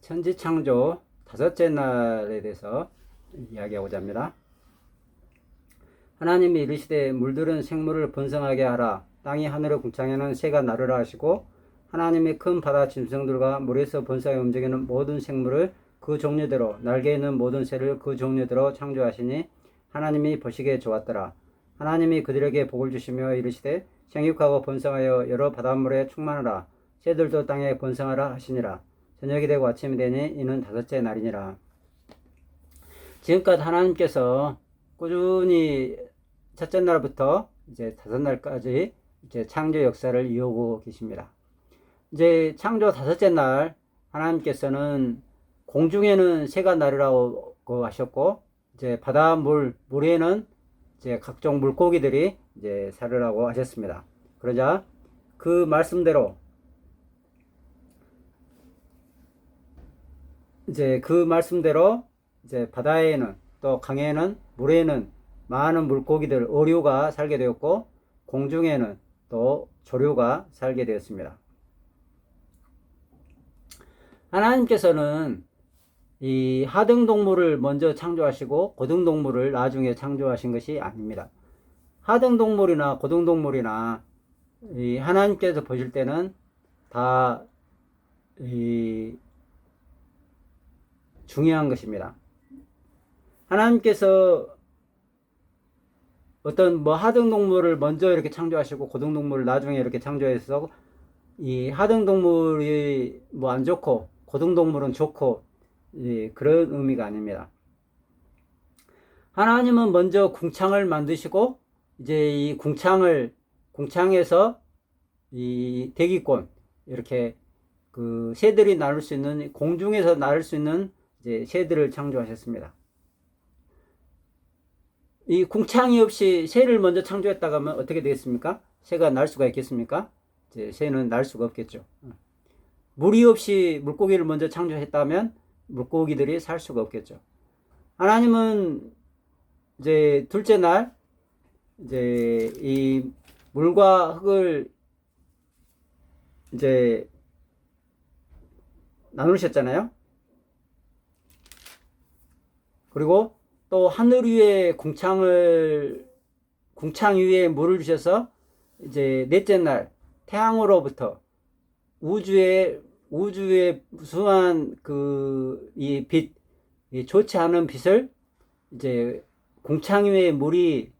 천지창조 다섯째 날에 대해서 이야기하고자 합니다. 하나님이 이르시되 물들은 생물을 번성하게 하라. 땅이 하늘의 궁창에는 새가 나르라 하시고, 하나님이 큰 바다 짐승들과 물에서 번성하게 움직이는 모든 생물을 그 종류대로, 날개 있는 모든 새를 그 종류대로 창조하시니 하나님이 보시기에 좋았더라. 하나님이 그들에게 복을 주시며 이르시되 생육하고 번성하여 여러 바닷물에 충만하라. 새들도 땅에 번성하라 하시니라. 저녁이 되고 아침이 되니 이는 다섯째 날이니라. 지금까지 하나님께서 꾸준히 첫째 날부터 이제 다섯 날까지 이제 창조 역사를 이어오고 계십니다. 이제 창조 다섯째 날 하나님께서는 공중에는 새가 나르라고 하셨고, 이제 물에는 이제 각종 물고기들이 이제 살으라고 하셨습니다. 그러자 그 말씀대로 이제 바다에는 또 강에는 물에는 많은 물고기들, 어류가 살게 되었고, 공중에는 또 조류가 살게 되었습니다. 하나님께서는 이 하등동물을 먼저 창조하시고 고등동물을 나중에 창조하신 것이 아닙니다. 하등동물이나 고등동물이나 이 하나님께서 보실 때는 다 중요한 것입니다. 하나님께서 어떤 하등동물을 먼저 이렇게 창조하시고 고등동물을 나중에 이렇게 창조해서 이 하등동물이 안 좋고 고등동물은 좋고 그런 의미가 아닙니다. 하나님은 먼저 궁창을 만드시고 이제 이 궁창에서 이 대기권 이렇게 그 새들이 나를 수 있는, 공중에서 나를 수 있는 이제 새들을 창조하셨습니다. 이 궁창이 없이 새를 먼저 창조했다가 하면 어떻게 되겠습니까? 새가 날 수가 있겠습니까? 이제 새는 날 수가 없겠죠. 물이 없이 물고기를 먼저 창조했다면 물고기들이 살 수가 없겠죠. 하나님은 이제 둘째 날 이제 이 물과 흙을 이제 나누셨잖아요. 그리고 또 하늘 위에 궁창 위에 물을 주셔서 이제 넷째 날 태양으로부터 우주의 무수한 이 빛, 이 좋지 않은 빛을 이제 궁창 위에 물이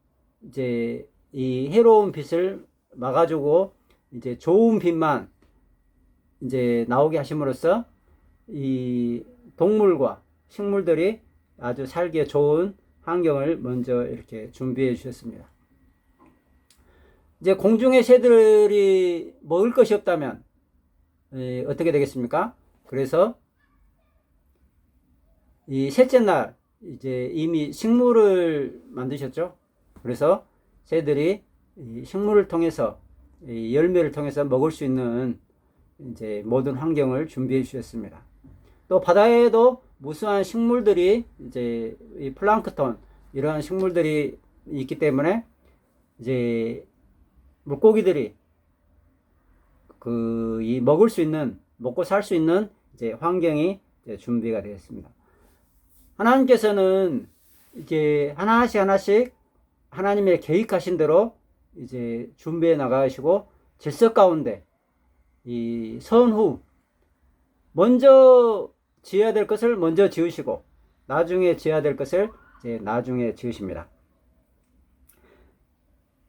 이제 이 해로운 빛을 막아주고 이제 좋은 빛만 이제 나오게 하심으로써 이 동물과 식물들이 아주 살기에 좋은 환경을 먼저 이렇게 준비해 주셨습니다. 이제 공중의 새들이 먹을 것이 없다면 어떻게 되겠습니까? 그래서 이 셋째 날 이제 이미 식물을 만드셨죠. 그래서 새들이 식물을 통해서 열매를 통해서 먹을 수 있는 이제 모든 환경을 준비해 주셨습니다. 또 바다에도 무수한 식물들이 이제 이 플랑크톤 이러한 식물들이 있기 때문에 이제 물고기들이 이 먹고 살 수 있는 이제 환경이 이제 준비가 되었습니다. 하나님께서는 이제 하나씩 하나님의 계획하신 대로 이제 준비해 나가시고 질서 가운데 이 선후 먼저 지어야 될 것을 먼저 지으시고 나중에 지어야 될 것을 이제 나중에 지으십니다.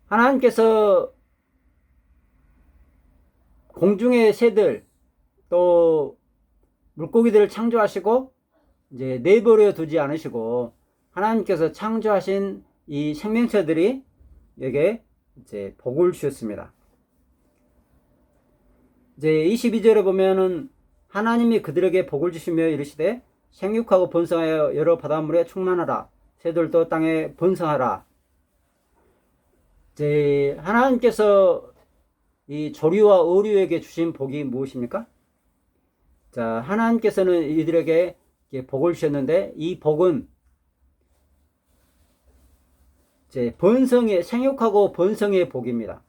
하나님께서 공중의 새들 또 물고기들을 창조하시고 이제 내버려 두지 않으시고 하나님께서 창조하신 이 생명체들이 여기에 이제 복을 주셨습니다. 이제 22절에 보면은 하나님이 그들에게 복을 주시며 이르시되 생육하고 번성하여 여러 바닷물에 충만하라. 새들도 땅에 번성하라. 이제 하나님께서 이 조류와 어류에게 주신 복이 무엇입니까? 자, 하나님께서는 이들에게 복을 주셨는데 이 복은 이제 생육하고 번성의 복입니다.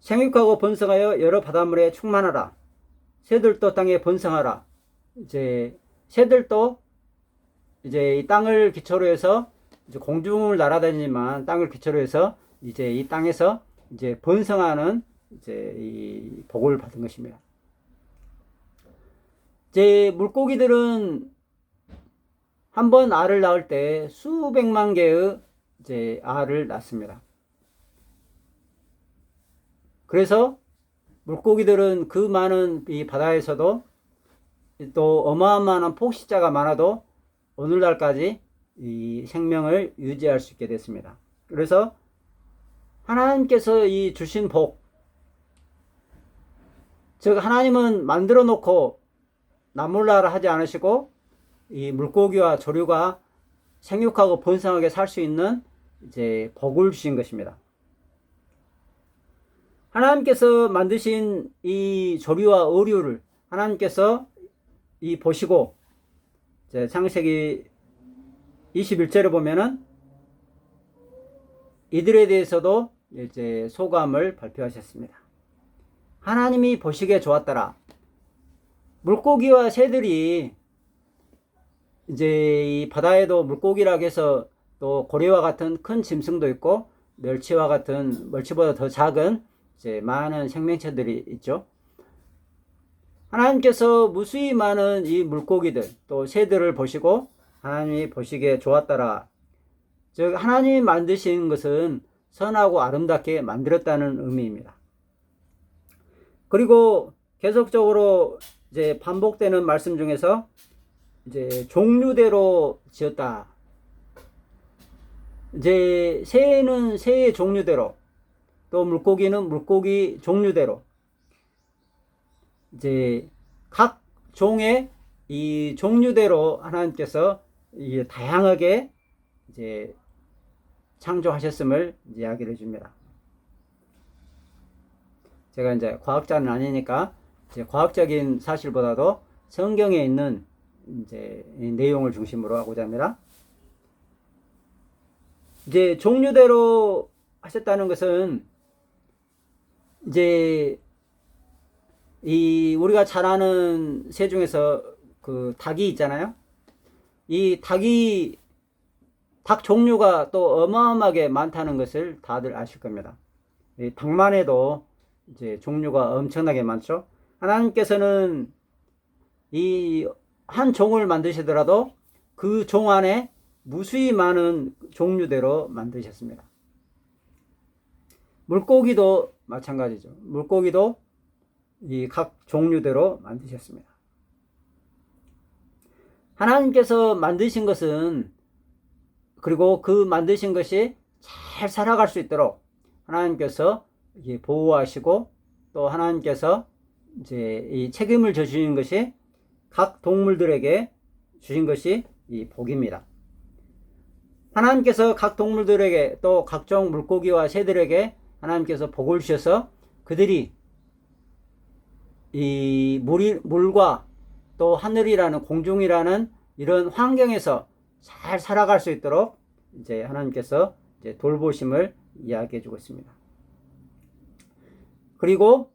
생육하고 번성하여 여러 바닷물에 충만하라. 새들도 땅에 번성하라. 이제 새들도 이제 이 땅을 기초로 해서 이제 공중을 날아다니지만 땅을 기초로 해서 이제 이 땅에서 이제 번성하는 이제 이 복을 받은 것입니다. 이제 물고기들은 한 번 알을 낳을 때 수백만 개의 이제 알을 낳습니다. 그래서 물고기들은 그 많은 이 바다에서도 또 어마어마한 포식자가 많아도 오늘날까지 이 생명을 유지할 수 있게 됐습니다. 그래서 하나님께서 이 주신 복, 즉 하나님은 만들어 놓고 나몰라라 하지 않으시고 이 물고기와 조류가 생육하고 번성하게 살 수 있는 이제 복을 주신 것입니다. 하나님께서 만드신 이 조류와 어류를 하나님께서 이 보시고 이제 창세기 21절에 보면은 이들에 대해서도 이제 소감을 발표하셨습니다. 하나님이 보시기에 좋았더라. 물고기와 새들이 이제 이 바다에도 물고기라고 해서 또 고래와 같은 큰 짐승도 있고 멸치와 같은 멸치보다 더 작은 이제 많은 생명체들이 있죠. 하나님께서 무수히 많은 이 물고기들 또 새들을 보시고 하나님이 보시기에 좋았더라. 즉 하나님이 만드신 것은 선하고 아름답게 만들었다는 의미입니다. 그리고 계속적으로 이제 반복되는 말씀 중에서 이제 종류대로 지었다. 이제 새는 새의 종류대로 또 물고기는 물고기 종류대로 이제 각 종의 이 종류대로 하나님께서 이 다양하게 이제 창조하셨음을 이야기를 해줍니다. 제가 이제 과학자는 아니니까 이제 과학적인 사실보다도 성경에 있는 이제 내용을 중심으로 하고자 합니다. 이제 종류대로 하셨다는 것은 이제 이 우리가 잘 아는 새 중에서 그 닭이 있잖아요. 이 닭 종류가 또 어마어마하게 많다는 것을 다들 아실 겁니다. 이 닭만 해도 이제 종류가 엄청나게 많죠. 하나님께서는 이 한 종을 만드시더라도 그 종 안에 무수히 많은 종류대로 만드셨습니다. 물고기도 마찬가지죠. 물고기도 이 각 종류대로 만드셨습니다. 하나님께서 만드신 것은 그리고 그 만드신 것이 잘 살아갈 수 있도록 하나님께서 보호하시고 또 하나님께서 이제 이 책임을 져주신 것이 각 동물들에게 주신 것이 이 복입니다. 하나님께서 각 동물들에게 또 각종 물고기와 새들에게 하나님께서 복을 주셔서 그들이 이 물과 또 하늘이라는 공중이라는 이런 환경에서 잘 살아갈 수 있도록 이제 하나님께서 이제 돌보심을 이야기해 주고 있습니다. 그리고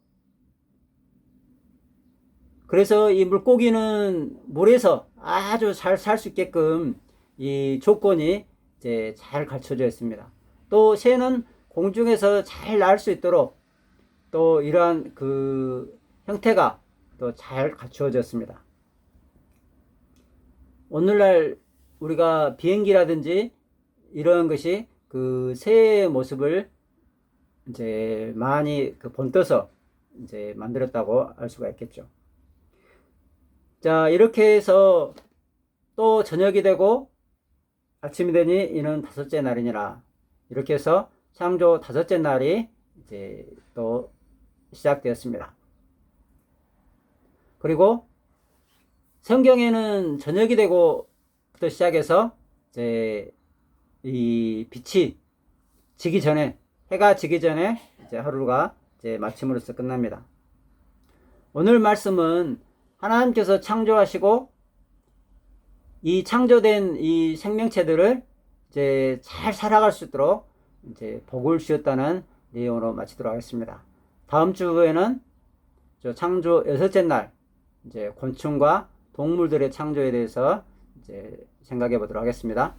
그래서 이 물고기는 물에서 아주 잘 살 수 있게끔 이 조건이 이제 잘 갖춰져 있습니다. 또 새는 공중에서 잘 날 수 있도록 또 이러한 그 형태가 또 잘 갖추어졌습니다. 오늘날 우리가 비행기라든지 이런 것이 그 새의 모습을 이제 많이 그 본떠서 이제 만들었다고 알 수가 있겠죠. 자, 이렇게 해서 또 저녁이 되고 아침이 되니 이는 다섯째 날이니라. 이렇게 해서 창조 다섯째 날이 이제 또 시작되었습니다. 그리고 성경에는 저녁이 되고부터 시작해서 이제 이 빛이 지기 전에, 해가 지기 전에 이제 하루가 이제 마침으로써 끝납니다. 오늘 말씀은 하나님께서 창조하시고 이 창조된 이 생명체들을 이제 잘 살아갈 수 있도록 이제 복을 주셨다는 내용으로 마치도록 하겠습니다. 다음 주에는 저 창조 여섯째 날 이제 곤충과 동물들의 창조에 대해서 이제 생각해 보도록 하겠습니다.